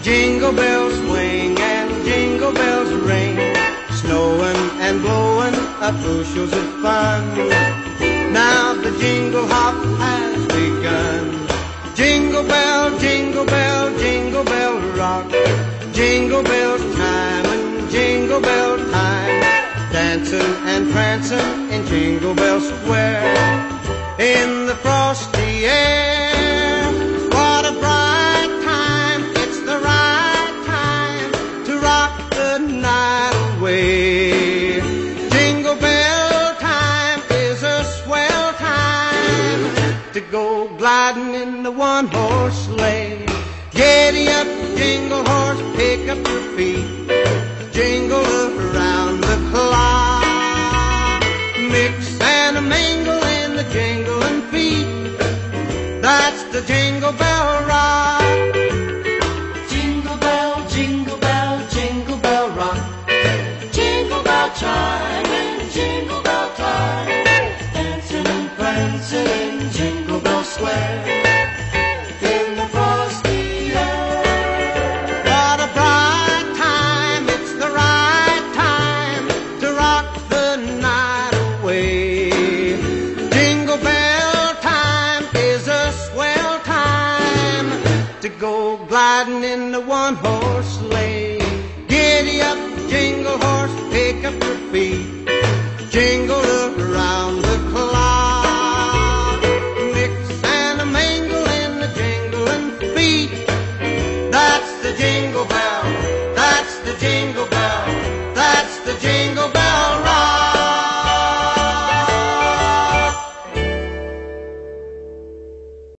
Jingle bells swing and jingle bells ring, snowing and blowing up bushels of fun. Now the jingle hop has begun. Jingle bell, jingle bell, jingle bell rock. Jingle bell time and jingle bell time, dancing and prancing in Jingle Bell Square. In the frosty air, what a bright time, it's the right time to rock the night away. Jingle bell time is a swell time to go gliding in the one-horse sleigh. Giddy up, jingle horse, pick up your feet, jingle around the clock. Mix and a mingle in the jingling feet, that's the Jingle Bell Rock. Jingle bell, jingle bell, jingle bell rock. Jingle bell chime and jingle bell time, dancing and prancing in Jingle Bell Square. In the frosty air, What a bright time, it's the right time to rock the night away. Jingle bell time is a swell time to go gliding in the one-horse sleigh. Giddy up, jingle horse, pick up your feet, jingle around the clock. Mix and a mingle in the jingling feet, that's the jingle bell, that's the jingle bell, that's the jingle bell.